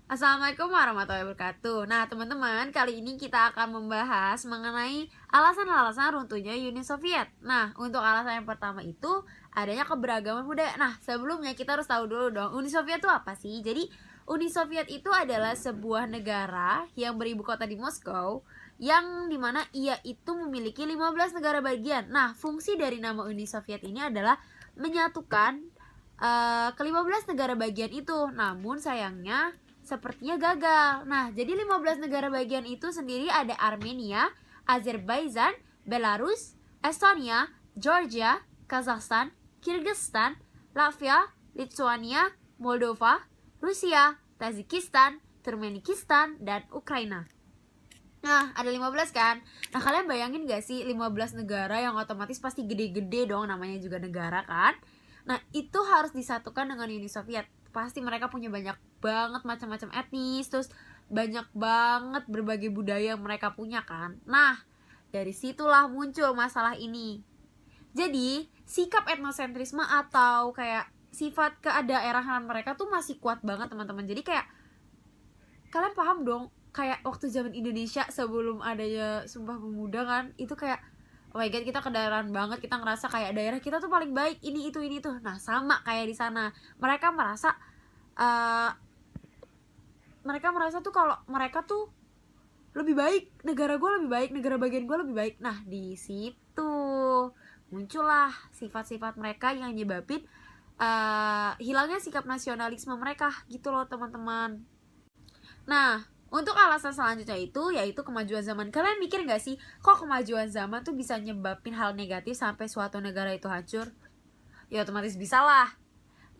Assalamualaikum warahmatullahi wabarakatuh. Nah, teman-teman, kali ini kita akan membahas mengenai alasan-alasan runtuhnya Uni Soviet. Nah, untuk alasan yang pertama itu adanya keberagaman budaya. Nah, sebelumnya kita harus tahu dulu dong, Uni Soviet itu apa sih? Jadi, Uni Soviet itu adalah sebuah negara yang beribu kota di Moskow, yang dimana ia itu memiliki 15 negara bagian. Nah, fungsi dari nama Uni Soviet ini adalah menyatukan ke-15 negara bagian itu. Namun sayangnya sepertinya gagal. Nah, jadi 15 negara bagian itu sendiri ada Armenia, Azerbaijan, Belarus, Estonia, Georgia, Kazakhstan, Kyrgyzstan, Latvia, Lithuania, Moldova, Rusia, Tajikistan, Turkmenistan, dan Ukraina. Nah, ada 15 kan? Nah, kalian bayangin gak sih 15 negara yang otomatis pasti gede-gede dong, namanya juga negara kan? Nah, itu harus disatukan dengan Uni Soviet. Pasti mereka punya banyak banget macam-macam etnis, terus banyak banget berbagai budaya yang mereka punya kan. Nah, dari situlah muncul masalah ini. Jadi, sikap etnosentrisme atau kayak sifat kedaerahan mereka tuh masih kuat banget, teman-teman. Jadi kayak kalian paham dong, kayak waktu zaman Indonesia sebelum adanya Sumpah Pemuda kan, itu kayak oh my god, kita kedaerahan banget, kita ngerasa kayak daerah kita tuh paling baik, ini itu. Nah, sama kayak di sana. Mereka merasa tuh kalau mereka tuh lebih baik, negara gue lebih baik, negara bagian gue lebih baik. Nah, di situ muncullah sifat-sifat mereka yang nyebabin hilangnya sikap nasionalisme mereka gitu loh, teman-teman. Nah, untuk alasan selanjutnya itu yaitu kemajuan zaman. Kalian mikir gak sih, kok kemajuan zaman tuh bisa nyebabin hal negatif sampai suatu negara itu hancur? Ya otomatis bisa lah.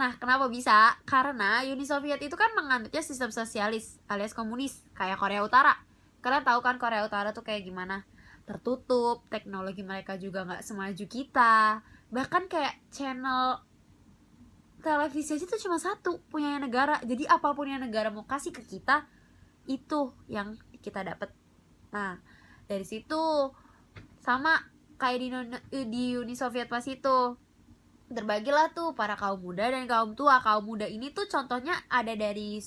Nah, kenapa bisa? Karena Uni Soviet itu kan menganutnya sistem sosialis alias komunis, kayak Korea Utara. Kalian tahu kan Korea Utara tuh kayak gimana? Tertutup, teknologi mereka juga gak semaju kita. Bahkan kayak channel televisi aja tuh cuma satu, punya negara. Jadi apapun yang negara mau kasih ke kita, itu yang kita dapat. Nah, dari situ sama kayak di Uni Soviet pas itu terbagilah tuh para kaum muda dan kaum tua. Kaum muda ini tuh contohnya ada dari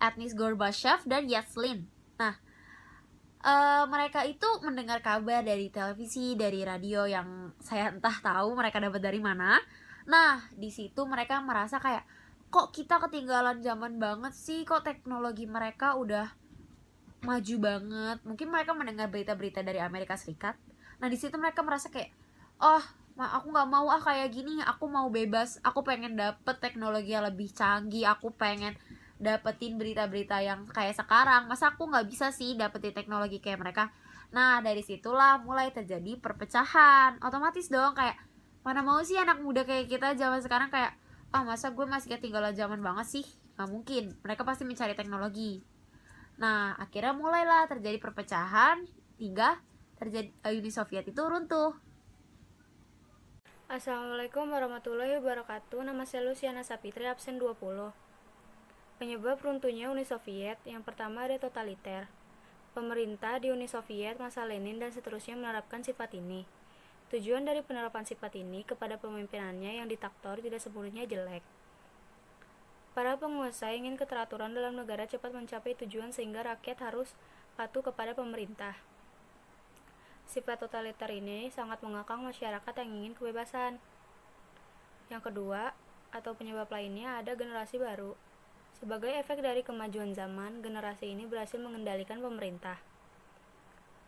etnis Gorbachev dan Yeltsin. Nah, mereka itu mendengar kabar dari televisi, dari radio yang saya entah tahu mereka dapat dari mana. Nah, di situ mereka merasa kayak kok kita ketinggalan zaman banget sih, kok teknologi mereka udah maju banget. Mungkin mereka mendengar berita-berita dari Amerika Serikat. Nah, di situ mereka merasa kayak, oh, aku nggak mau kayak gini. Aku mau bebas. Aku pengen dapet teknologi yang lebih canggih. Aku pengen dapetin berita-berita yang kayak sekarang. Masa aku nggak bisa sih dapetin teknologi kayak mereka? Nah, dari situlah mulai terjadi perpecahan. Otomatis dong, kayak mana mau sih anak muda kayak kita zaman sekarang kayak, masa gue masih ketinggalan zaman banget sih? Nggak mungkin. Mereka pasti mencari teknologi. Nah, akhirnya mulailah terjadi perpecahan hingga terjadi Uni Soviet itu runtuh. Assalamualaikum warahmatullahi wabarakatuh. Nama saya Luciana Sapitri, absen 20. Penyebab runtuhnya Uni Soviet, yang pertama ada totaliter. Pemerintah di Uni Soviet, masa Lenin dan seterusnya menerapkan sifat ini. Tujuan dari penerapan sifat ini kepada pemimpinannya yang diktator tidak sepenuhnya jelek. Para penguasa ingin keteraturan dalam negara cepat mencapai tujuan sehingga rakyat harus patuh kepada pemerintah. Sifat totaliter ini sangat mengekang masyarakat yang ingin kebebasan. Yang kedua, atau penyebab lainnya ada generasi baru. Sebagai efek dari kemajuan zaman, generasi ini berhasil mengendalikan pemerintah.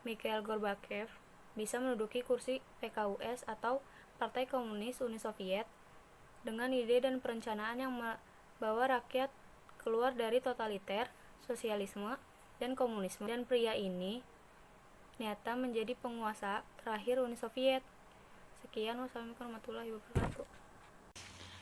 Mikhail Gorbachev bisa menduduki kursi PKUS atau Partai Komunis Uni Soviet dengan ide dan perencanaan yang membawa rakyat keluar dari totaliter, sosialisme, dan komunisme. Dan pria ini nyata menjadi penguasa terakhir Uni Soviet. Sekian, wassalamualaikum warahmatullahi wabarakatuh.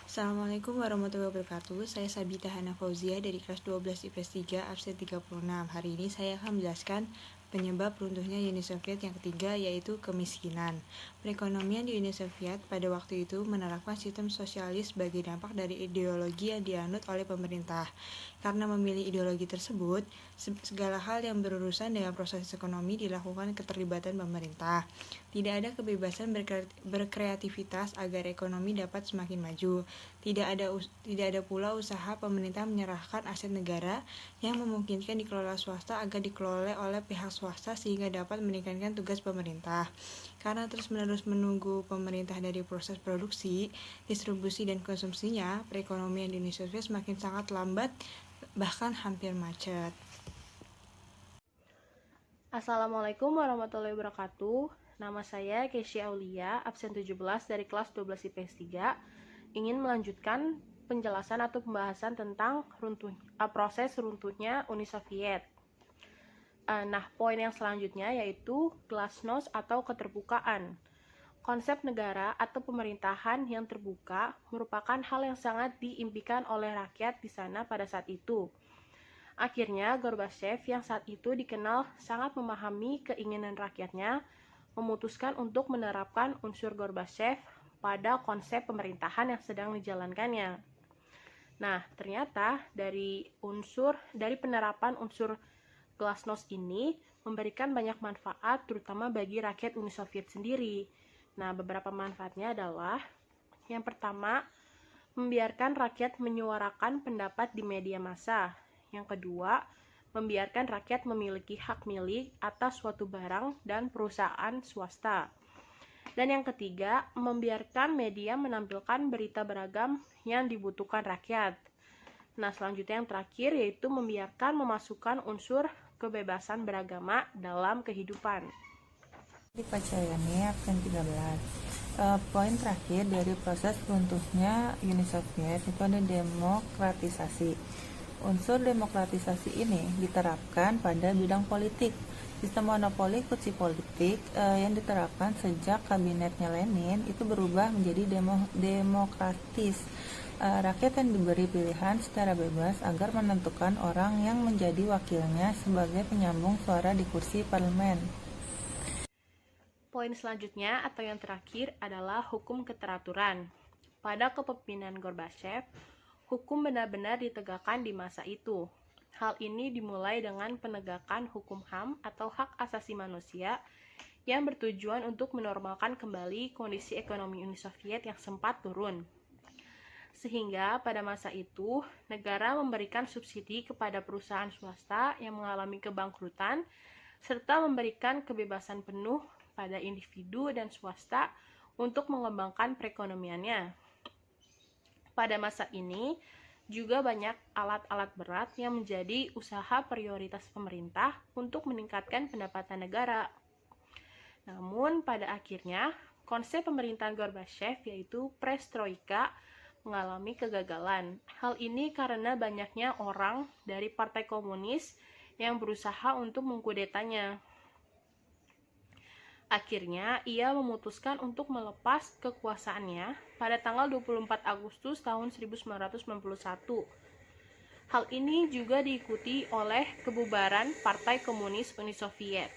Assalamualaikum warahmatullahi wabarakatuh. Saya Sabita Hana Fauzia dari kelas 12 IPS 3 absen 36. Hari ini saya akan menjelaskan penyebab runtuhnya Uni Soviet yang ketiga, yaitu kemiskinan. Perekonomian di Uni Soviet pada waktu itu menerapkan sistem sosialis sebagai dampak dari ideologi yang dianut oleh pemerintah. Karena memilih ideologi tersebut, segala hal yang berurusan dengan proses ekonomi dilakukan keterlibatan pemerintah. Tidak ada kebebasan berkreativitas agar ekonomi dapat semakin maju. Tidak ada pula usaha pemerintah menyerahkan aset negara yang memungkinkan dikelola swasta agar dikelola oleh pihak swasta sehingga dapat meningkatkan tugas pemerintah. Karena terus-menerus menunggu pemerintah dari proses produksi, distribusi, dan konsumsinya, perekonomian di Uni Soviet semakin sangat lambat, bahkan hampir macet. Assalamualaikum warahmatullahi wabarakatuh. Nama saya Kesya Aulia, absen 17 dari kelas 12 IPS 3. Ingin melanjutkan penjelasan atau pembahasan tentang proses runtuhnya Uni Soviet. Nah, poin yang selanjutnya yaitu glasnost atau keterbukaan. Konsep negara atau pemerintahan yang terbuka merupakan hal yang sangat diimpikan oleh rakyat di sana pada saat itu. Akhirnya, Gorbachev yang saat itu dikenal sangat memahami keinginan rakyatnya, memutuskan untuk menerapkan unsur Gorbachev pada konsep pemerintahan yang sedang dijalankannya. Nah, ternyata dari penerapan unsur glasnost ini memberikan banyak manfaat terutama bagi rakyat Uni Soviet sendiri. Nah, beberapa manfaatnya adalah yang pertama, membiarkan rakyat menyuarakan pendapat di media massa. Yang kedua, membiarkan rakyat memiliki hak milik atas suatu barang dan perusahaan swasta. Dan yang ketiga, membiarkan media menampilkan berita beragam yang dibutuhkan rakyat. Nah, selanjutnya yang terakhir yaitu membiarkan memasukkan unsur kebebasan beragama dalam kehidupan. Dipacayani absen 13. Poin terakhir dari proses runtuhnya Uni Soviet itu ada demokratisasi. Unsur demokratisasi ini diterapkan pada bidang politik. Sistem monopoli kursi politik yang diterapkan sejak kabinetnya Lenin itu berubah menjadi demokratis. Rakyat yang diberi pilihan secara bebas agar menentukan orang yang menjadi wakilnya sebagai penyambung suara di kursi parlemen. Poin selanjutnya atau yang terakhir adalah hukum keteraturan. Pada kepemimpinan Gorbachev, hukum benar-benar ditegakkan di masa itu. Hal ini dimulai dengan penegakan hukum HAM atau hak asasi manusia yang bertujuan untuk menormalkan kembali kondisi ekonomi Uni Soviet yang sempat turun. Sehingga pada masa itu, negara memberikan subsidi kepada perusahaan swasta yang mengalami kebangkrutan, serta memberikan kebebasan penuh pada individu dan swasta untuk mengembangkan perekonomiannya. Pada masa ini, juga banyak alat-alat berat yang menjadi usaha prioritas pemerintah untuk meningkatkan pendapatan negara. Namun, pada akhirnya, konsep pemerintahan Gorbachev yaitu perestroika mengalami kegagalan. Hal ini karena banyaknya orang dari Partai Komunis yang berusaha untuk mengkudetanya. Akhirnya, ia memutuskan untuk melepas kekuasaannya pada tanggal 24 Agustus tahun 1991. Hal ini juga diikuti oleh kebubaran Partai Komunis Uni Soviet.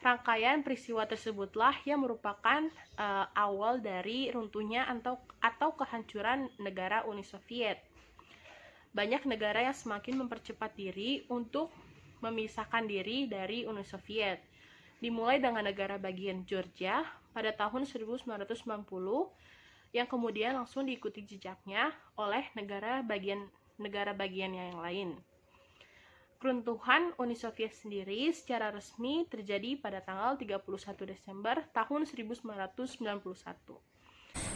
Rangkaian peristiwa tersebutlah yang merupakan awal dari runtuhnya atau kehancuran negara Uni Soviet. Banyak negara yang semakin mempercepat diri untuk memisahkan diri dari Uni Soviet. Dimulai dengan negara bagian Georgia pada tahun 1990 yang kemudian langsung diikuti jejaknya oleh negara bagian yang lain. Keruntuhan Uni Soviet sendiri secara resmi terjadi pada tanggal 31 Desember tahun 1991.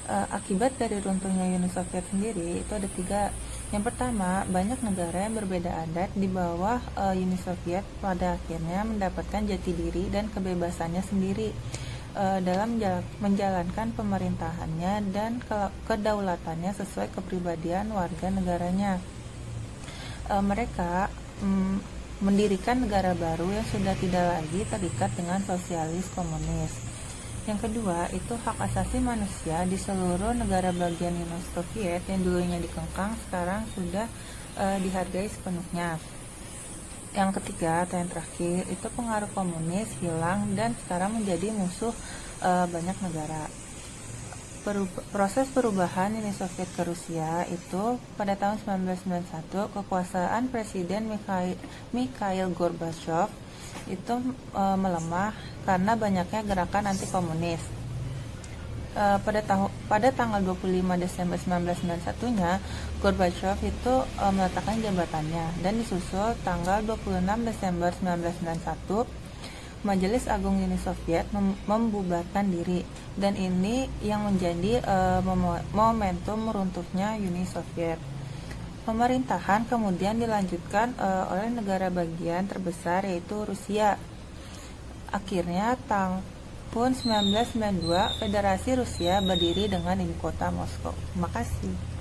Akibat dari runtuhnya Uni Soviet sendiri itu ada 3. Yang pertama, banyak negara yang berbeda adat di bawah Uni Soviet pada akhirnya mendapatkan jati diri dan kebebasannya sendiri dalam menjalankan pemerintahannya dan kedaulatannya sesuai kepribadian warga negaranya. Mereka mendirikan negara baru yang sudah tidak lagi terikat dengan sosialis komunis. Yang kedua, itu hak asasi manusia di seluruh negara bagian Uni Soviet yang dulunya dikengkang sekarang sudah dihargai sepenuhnya. Yang ketiga atau yang terakhir, itu pengaruh komunis hilang dan sekarang menjadi musuh banyak negara. Proses perubahan Uni Soviet ke Rusia itu pada tahun 1991 kekuasaan Presiden Mikhail Gorbachev itu melemah karena banyaknya gerakan anti komunis. Pada tanggal 25 Desember 1991-nya, Gorbachev itu meletakkan jabatannya, dan disusul tanggal 26 Desember 1991, Majelis Agung Uni Soviet membubarkan diri, dan ini yang menjadi momentum runtuhnya Uni Soviet. Pemerintahan kemudian dilanjutkan oleh negara bagian terbesar yaitu Rusia. Akhirnya tahun 1992 Federasi Rusia berdiri dengan ibu kota Moskow. Terima kasih.